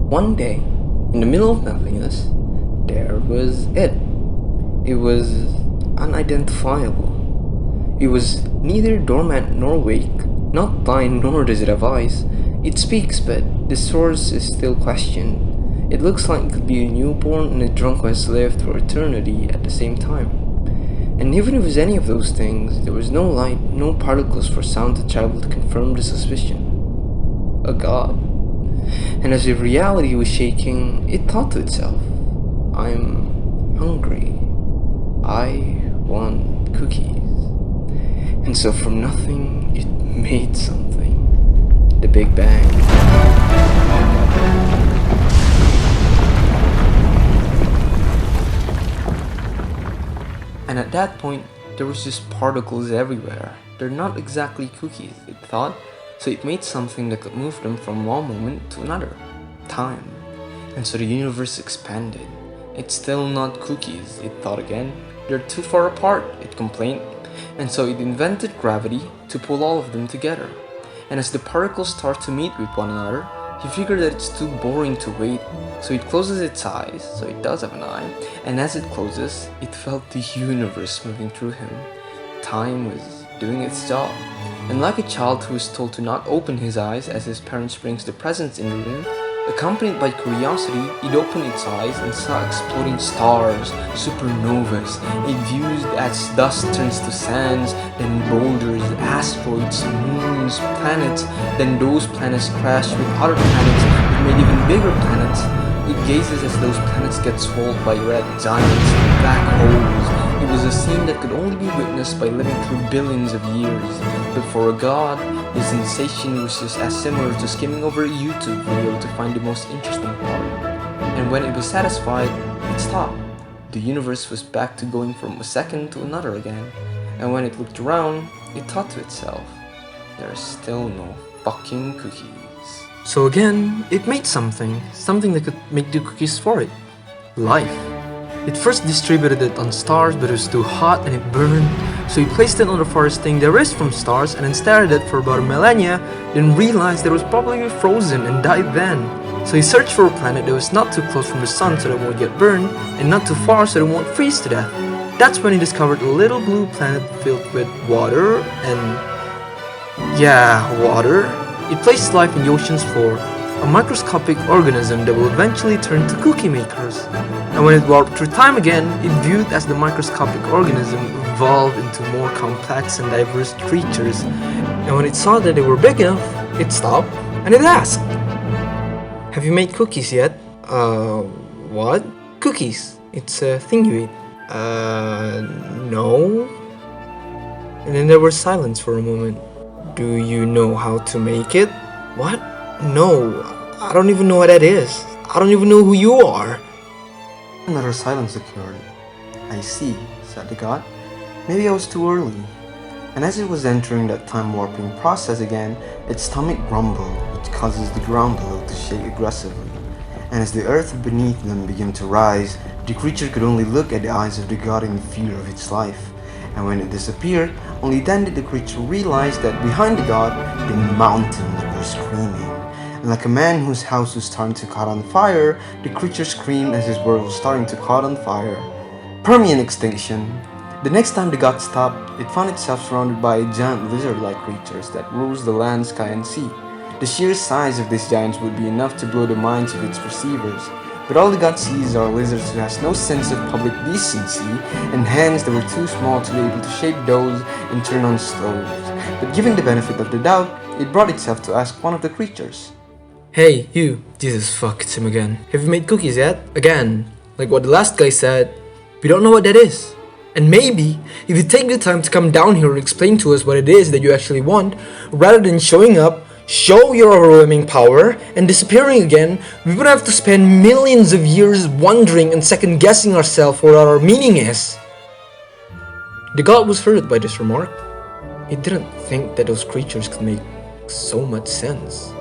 One day, in the middle of nothingness, there was it. It was unidentifiable. It was neither dormant nor awake, not blind nor does it have eyes. It speaks, but the source is still questioned. It looks like it could be a newborn and a drunk who has lived for eternity at the same time. And even if it was any of those things, there was no light, no particles for sound to travel to confirm the suspicion. A god. And as if reality was shaking, it thought to itself, I'm hungry. I want cookies. And so from nothing, it made something. The Big Bang. And at that point, there was just particles everywhere. They're not exactly cookies, it thought, so it made something that could move them from one moment to another. Time. And so the universe expanded. It's still not cookies, it thought again. They're too far apart, it complained. And so it invented gravity to pull all of them together. And as the particles start to meet with one another, he figured that it's too boring to wait, so it closes its eyes, so it does have an eye, and as it closes, it felt the universe moving through him. Time was doing its job. And like a child who is told to not open his eyes as his parents brings the presents in the room, accompanied by curiosity, it opened its eyes and saw exploding stars, supernovas. It viewed as dust turns to sands, then boulders, asteroids, moons, planets, then those planets crash with other planets that made even bigger planets. It gazes as those planets get swallowed by red giants, black holes. It was a scene that could only be witnessed by living through billions of years. But for a god, the sensation was just as similar to skimming over a YouTube video to find the most interesting part. And when it was satisfied, it stopped. The universe was back to going from a second to another again. And when it looked around, it thought to itself, there's still no fucking cookies. So again, it made something that could make the cookies for it. Life. It first distributed it on stars, but it was too hot and it burned, so he placed it on the farthest thing there is from stars and then stared at it for about a millennia, then realized that it was probably frozen and died then. So he searched for a planet that was not too close from the sun so that it won't get burned, and not too far so that it won't freeze to death. That's when he discovered a little blue planet filled with water water. It placed life in the ocean's floor, a microscopic organism that will eventually turn to cookie makers. And when it warped through time again, it viewed as the microscopic organism evolved into more complex and diverse creatures. And when it saw that they were big enough, it stopped and it asked, have you made cookies yet? What? Cookies. It's a thing you eat. No. And then there was silence for a moment. Do you know how to make it? What? No, I don't even know what that is. I don't even know who you are. Another silence occurred. I see, said the god. Maybe I was too early. And as it was entering that time warping process again, its stomach grumbled, which causes the ground below to shake aggressively. And as the earth beneath them began to rise, the creature could only look at the eyes of the god in fear of its life. And when it disappeared, only then did the creature realize that behind the god, the mountains were screaming. And like a man whose house was starting to catch on fire, the creature screamed as his world was starting to catch on fire. Permian extinction. The next time the god stopped, it found itself surrounded by giant lizard-like creatures that rose the land, sky, and sea. The sheer size of these giants would be enough to blow the minds of its receivers. But all the god sees are lizards who has no sense of public decency, and hands that were too small to be able to shape doughs and turn on stoves. But giving the benefit of the doubt, it brought itself to ask one of the creatures. Hey, you. Jesus fuck, it's him again. Have you made cookies yet? Again. Like what the last guy said. We don't know what that is. And maybe, if you take the time to come down here and explain to us what it is that you actually want, rather than showing up, show your overwhelming power, and disappearing again, we would have to spend millions of years wondering and second-guessing ourselves what our meaning is. The god was hurt by this remark. He didn't think that those creatures could make so much sense.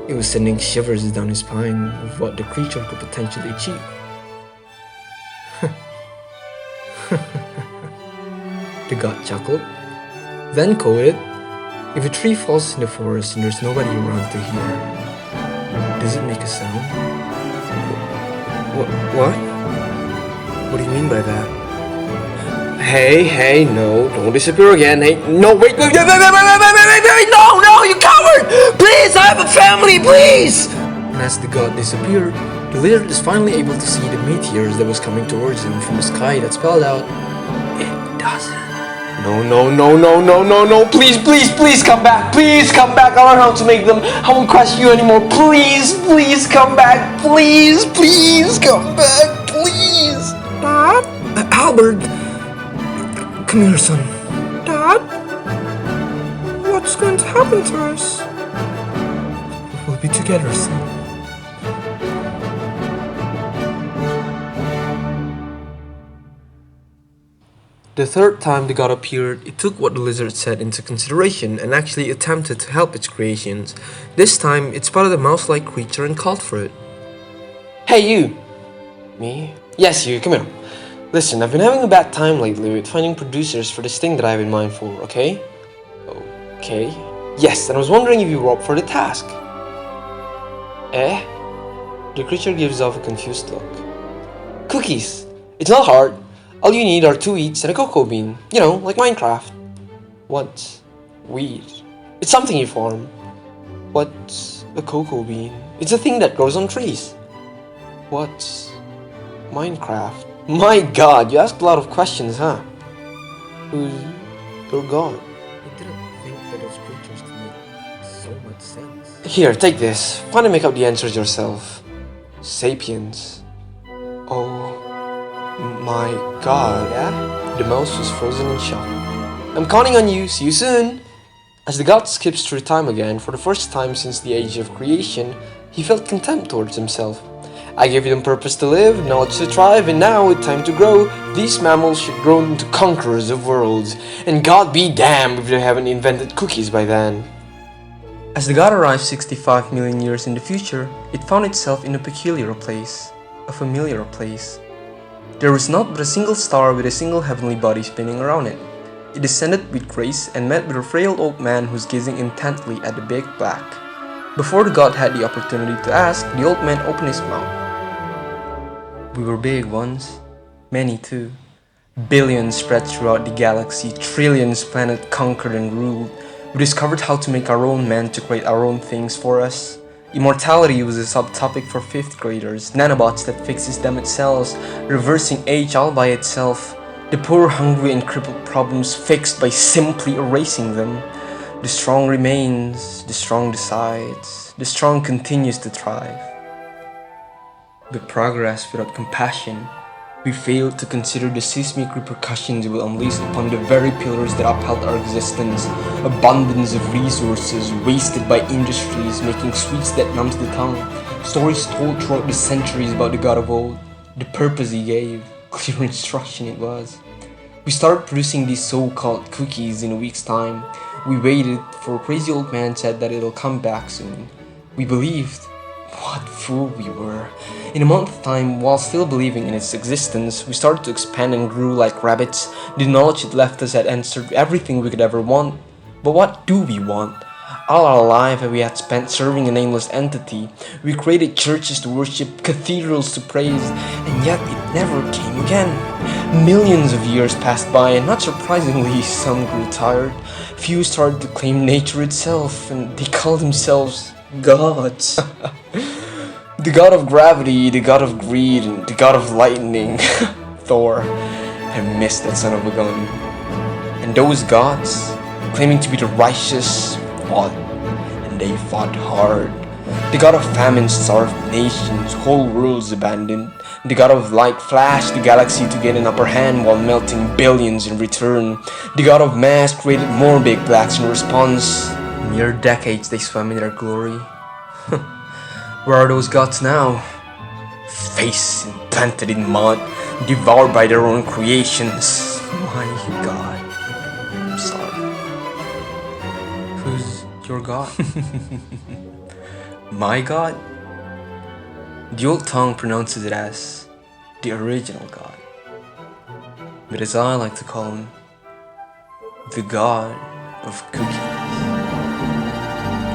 It was sending shivers down his spine of what the creature could potentially achieve. The god chuckled, then quoted, "If a tree falls in the forest and there's nobody around to hear, Does it make a sound? What? What do you mean by that? Hey, no, don't disappear again. Hey, no, wait, no, you coward! Please, I have a family, please! And as the god disappeared, the lizard is finally able to see the meteors that was coming towards him from the sky that spelled out, "It doesn't." No, please come back, I don't know how to make them, I won't question you anymore, please come back, please come back, please. Dad? Albert, come here, son. Dad? What's going to happen to us? We'll be together, son. The third time the god appeared, it took what the lizard said into consideration and actually attempted to help its creations. This time, it spotted a mouse-like creature and called for it. Hey, you! Me? Yes, you, come here. Listen, I've been having a bad time lately with finding producers for this thing that I have in mind for, okay? Okay? Yes, and I was wondering if you were up for the task. Eh? The creature gives off a confused look. Cookies! It's not hard. All you need are 2 wheats and a cocoa bean. You know, like Minecraft. What's wheat? It's something you farm. What's a cocoa bean? It's a thing that grows on trees. What's Minecraft? My god, you asked a lot of questions, huh? Who's your god? I didn't think that those creatures could make so much sense. Here, take this. Find and make up the answers yourself. Sapiens. Oh my god. Yeah? The mouse was frozen in shock. I'm counting on you. See you soon. As the god skips through time again, for the first time since the age of creation, he felt contempt towards himself. I gave them purpose to live, knowledge to thrive, and now, with time to grow, these mammals should grow into conquerors of worlds. And God be damned if they haven't invented cookies by then. As the god arrived 65 million years in the future, it found itself in a peculiar place, a familiar place. There was not but a single star with a single heavenly body spinning around it. It descended with grace and met with a frail old man who was gazing intently at the big black. Before the god had the opportunity to ask, the old man opened his mouth. We were big once, many too. Billions spread throughout the galaxy, trillions planet conquered and ruled. We discovered how to make our own men to create our own things for us. Immortality was a subtopic for 5th graders, nanobots that fixes damaged cells, reversing age all by itself. The poor, hungry and crippled problems fixed by simply erasing them. The strong remains, the strong decides, the strong continues to thrive. But progress without compassion, we failed to consider the seismic repercussions it will unleash upon the very pillars that upheld our existence. Abundance of resources wasted by industries, making sweets that numbs the tongue. Stories told throughout the centuries about the god of old. The purpose he gave, clear instruction it was. We started producing these so-called cookies in a week's time. We waited, for a crazy old man said that it'll come back soon. We believed. What fool we were. In a month's time, while still believing in its existence, we started to expand and grew like rabbits. The knowledge it left us had answered everything we could ever want. But what do we want? All our life we had spent serving a nameless entity. We created churches to worship, cathedrals to praise, and yet it never came again. Millions of years passed by, and not surprisingly, some grew tired. Few started to claim nature itself, and they called themselves gods. The god of gravity, the god of greed, and the god of lightning. Thor. I missed that son of a gun. And those gods, claiming to be the righteous, fought, and they fought hard. The god of famine starved nations, whole worlds abandoned. The god of light flashed the galaxy to gain an upper hand while melting billions in return. The god of mass created more big blacks in response. Mere decades they swam in their glory. Where are those gods now? Face implanted in mud, devoured by their own creations. My god. I'm sorry. Who's your god? My god? The old tongue pronounces it as the original god. But as I like to call him, the god of cookies.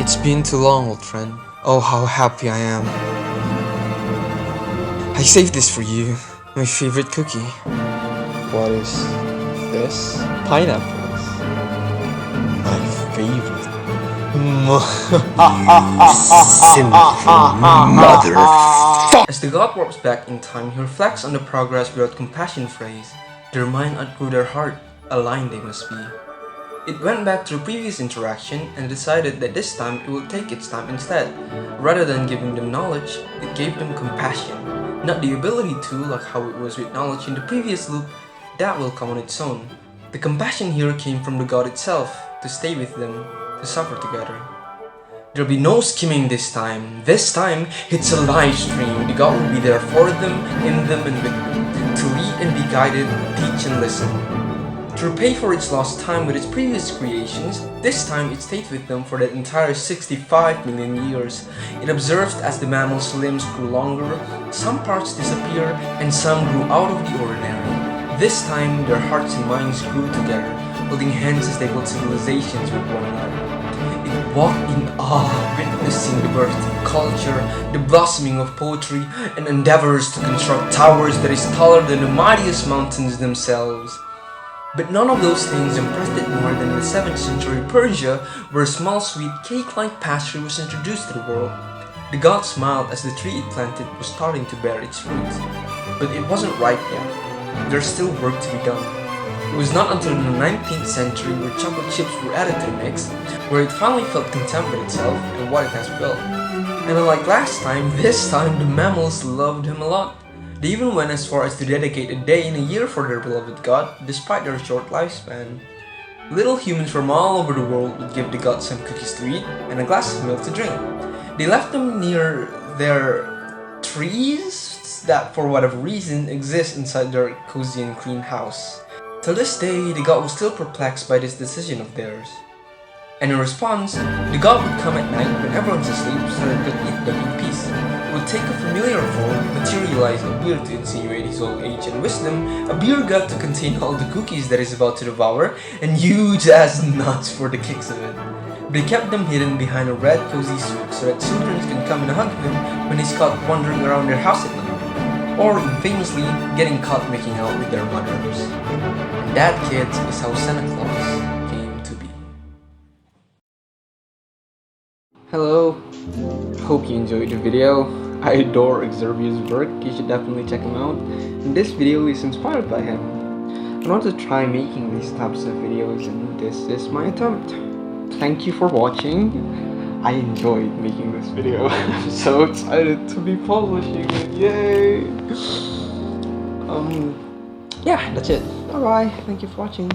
It's been too long, old friend. Oh, how happy I am. I saved this for you, my favorite cookie. What is this? Pineapples. My favorite. Mother. As the god warps back in time, he reflects on the progress without compassion phrase. Their mind outgrew their heart, a line they must be. It went back to the previous interaction and decided that this time it would take its time instead. Rather than giving them knowledge, it gave them compassion. Not the ability to, like how it was with knowledge in the previous loop, that will come on its own. The compassion here came from the god itself, to stay with them, to suffer together. There'll be no skimming this time. This time, it's a live stream. The god will be there for them, in them, and with them, to lead and be guided, teach and listen. To repay for its lost time with its previous creations, this time it stayed with them for that entire 65 million years. It observed as the mammal's limbs grew longer, some parts disappeared, and some grew out of the ordinary. This time, their hearts and minds grew together, holding hands as they built civilizations with one another. It walked in awe, witnessing the birth of culture, the blossoming of poetry, and endeavors to construct towers that is taller than the mightiest mountains themselves. But none of those things impressed it more than in the 7th century Persia, where a small sweet cake-like pastry was introduced to the world. The god smiled as the tree it planted was starting to bear its fruit. But it wasn't ripe yet. There's still work to be done. It was not until the 19th century where chocolate chips were added to the mix, where it finally felt content with itself and what it has built. And unlike last time, this time the mammals loved him a lot. They even went as far as to dedicate a day in a year for their beloved god, despite their short lifespan. Little humans from all over the world would give the god some cookies to eat and a glass of milk to drink. They left them near their trees that, for whatever reason, exist inside their cozy and clean house. Till this day, the god was still perplexed by this decision of theirs. And in response, the god would come at night when everyone's asleep so that he could eat them in peace. It would take a familiar form, materialize a beard to insinuate his old age and wisdom, a beer gut to contain all the cookies that he's about to devour, and huge ass nuts for the kicks of it. But he kept them hidden behind a red cozy suit so that children can come and hug him when he's caught wandering around their house at night, or infamously getting caught making out with their mothers. And that, kids, is how Santa Claus came to be. Hello, hope you enjoyed the video. I adore Xerbia's work, you should definitely check him out. And this video is inspired by him. I want to try making these types of videos and this is my attempt. Thank you for watching. I enjoyed making this video. I'm so excited to be publishing it, yay! Yeah, that's it. Bye bye, thank you for watching.